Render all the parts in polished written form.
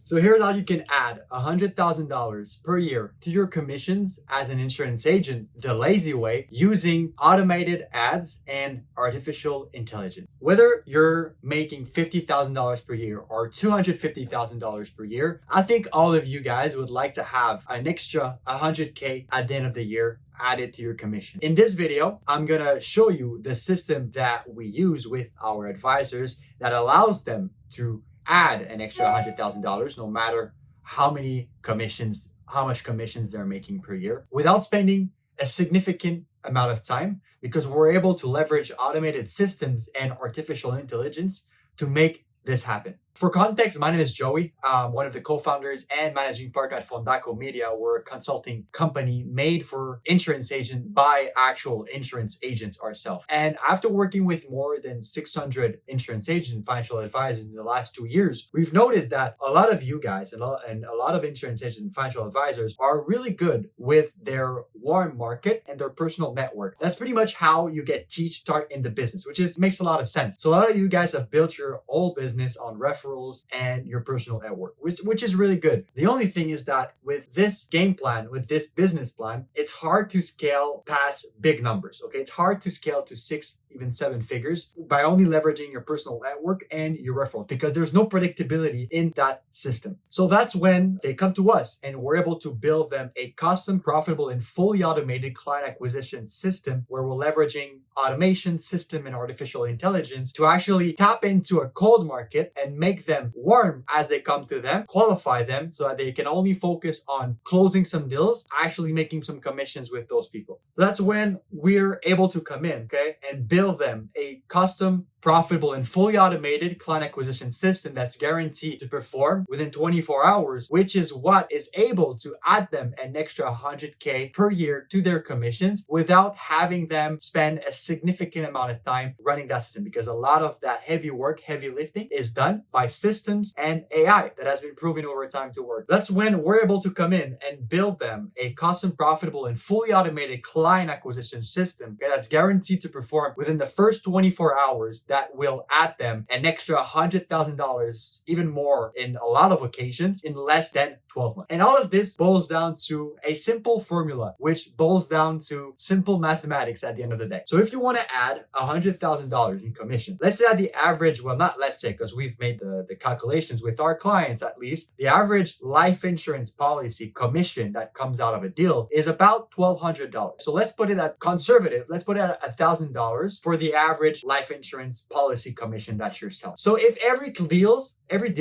So here's how you can add $100,000 per year to your commissions as an insurance agent the lazy way using automated ads and artificial intelligence. Whether you're making $50,000 per year or $250,000 per year, I think all of you guys would like to have an extra 100K at the end of the year added to your commission. In this video, I'm gonna show you the system that we use with our advisors that allows them to add an extra $100,000 no matter how much commissions they're making per year without spending a significant amount of time, because we're able to leverage automated systems and artificial intelligence to make this happen. For context, my name is Joey, one of the co-founders and managing partner at Fondaco Media. We're a consulting company made for insurance agents by actual insurance agents ourselves. And after working with more than 600 insurance agents and financial advisors in the last 2 years, we've noticed that a lot of you guys and a lot of insurance agents and financial advisors are really good with their warm market and their personal network. That's pretty much how you get start in the business, which makes a lot of sense. So a lot of you guys have built your whole business on referrals and your personal network, which is really good. The only thing is that with this game plan, with this business plan, it's hard to scale past big numbers. Okay, it's hard to scale to 6, even 7 figures by only leveraging your personal network and your referrals, because there's no predictability in that system. So that's when they come to us and we're able to build them a custom, profitable, and fully automated client acquisition system where we're leveraging automation system and artificial intelligence to actually tap into a cold market and make them warm as they come to them, qualify them so that they can only focus on closing some deals, actually making some commissions with those people. So that's when we're able to come in, okay, and build them a custom, profitable, and fully automated client acquisition system that's guaranteed to perform within 24 hours, which is what is able to add them an extra 100K per year to their commissions without having them spend a significant amount of time running that system, because a lot of that heavy work, heavy lifting is done by systems and AI that has been proven over time to work. That's when we're able to come in and build them a custom, profitable, and fully automated client acquisition system that's guaranteed to perform within the first 24 hours that will add them an extra $100,000, even more in a lot of occasions, in less than 12 months. And all of this boils down to a simple formula, which boils down to simple mathematics at the end of the day. So if you want to add $100,000 in commission, let's say that the average, well, not let's say, because we've made the calculations with our clients at least, the average life insurance policy commission that comes out of a deal is about $1,200. So let's put it at conservative. Let's put it at $1,000 for the average life insurance policy commission that you're selling. So if every deal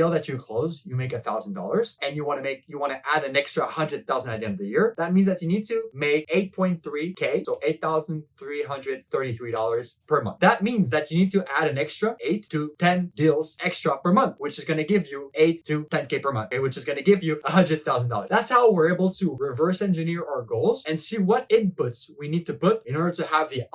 that you close, you make $1,000, and you want to add an extra 100,000 at the end of the year, that means that you need to make 8.3K, so $8,333 per month. That means that you need to add an extra 8 to 10 deals extra per month, which is going to give you 8 to 10K per month, okay, which is going to give you $100,000. That's how we're able to reverse engineer our goals and see what inputs we need to put in order to have the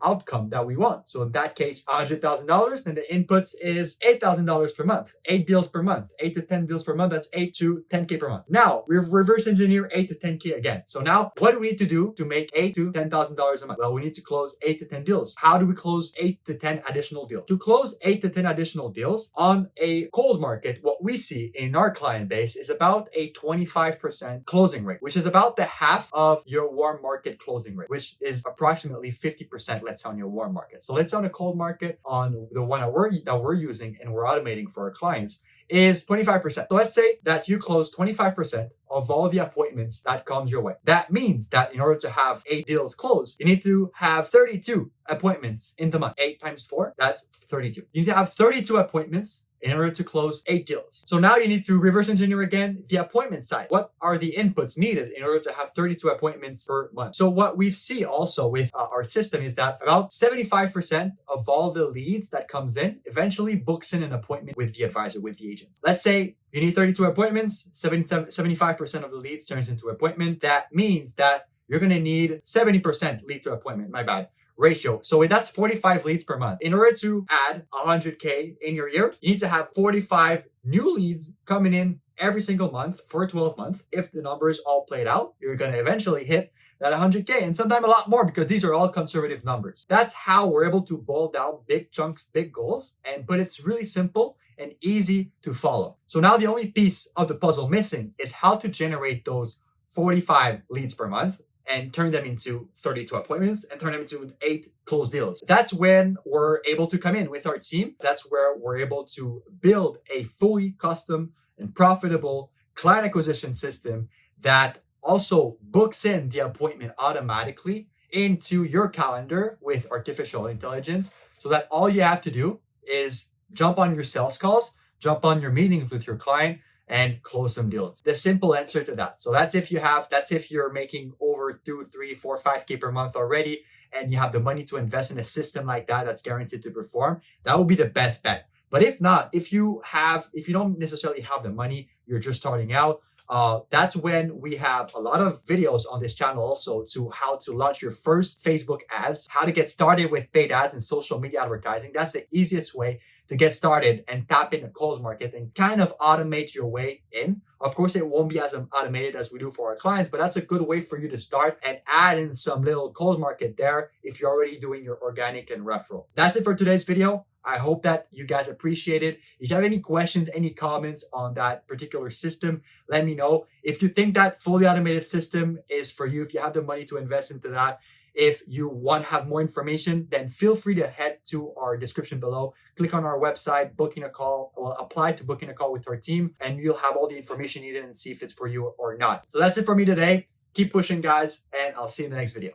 outcome that we want. So in that case, $100,000, then the inputs is $8,000 per month, 8 deals per month, 8 to 10 deals per month. That's 8 to 10K per month. Now we reverse engineer 8 to 10K again. So now what do we need to do to make $8 to $10,000 a month? Well, we need to close 8 to 10 deals. How do we close 8 to 10 additional deals? To close 8 to 10 additional deals on a cold market, what we see in our client base is about a 25% closing rate, which is about the half of your warm market closing rate, which is approximately 50%. Let's say on your warm market. So let's say on a cold market, on the one that we're using and we're automating for our clients, is 25%. So let's say that you close 25% of all the appointments that comes your way. That means that in order to have 8 deals closed, you need to have 32 appointments in the month. 8 times 4, that's 32. You need to have 32 appointments in order to close 8 deals. So now you need to reverse engineer again the appointment side. What are the inputs needed in order to have 32 appointments per month? So what we see also with our system is that about 75% of all the leads that comes in eventually books in an appointment with the advisor, with the agent. Let's say you need 32 appointments, 75% of the leads turns into appointment. That means that you're going to need 70% lead to appointment, ratio. So that's 45 leads per month. In order to add 100K in your year, you need to have 45 new leads coming in every single month for 12 months. If the numbers all played out, you're going to eventually hit that 100K, and sometimes a lot more, because these are all conservative numbers. That's how we're able to boil down big chunks, big goals, and but it's really simple and easy to follow. So now the only piece of the puzzle missing is how to generate those 45 leads per month and turn them into 32 appointments and turn them into 8 closed deals. That's when we're able to come in with our team. That's where we're able to build a fully custom and profitable client acquisition system that also books in the appointment automatically into your calendar with artificial intelligence, so that all you have to do is jump on your sales calls, jump on your meetings with your client, and close some deals. The simple answer to that. So that's if you're making over 2, 3, 4, 5K per month already, and you have the money to invest in a system like that that's guaranteed to perform. That would be the best bet. But if not, if you don't necessarily have the money, you're just starting out, that's when we have a lot of videos on this channel also to how to launch your first Facebook ads, how to get started with paid ads and social media advertising. That's the easiest way to get started and tap in the cold market and kind of automate your way in. Of course, it won't be as automated as we do for our clients, but that's a good way for you to start and add in some little cold market there if you're already doing your organic and referral. That's it for today's video. I hope that you guys appreciate it. If you have any questions, any comments on that particular system, let me know. If you think that fully automated system is for you, if you have the money to invest into that, if you want to have more information, then feel free to head to our description below, click on our website, booking a call, or apply to booking a call with our team, and you'll have all the information needed and see if it's for you or not. So that's it for me today. Keep pushing, guys, and I'll see you in the next video.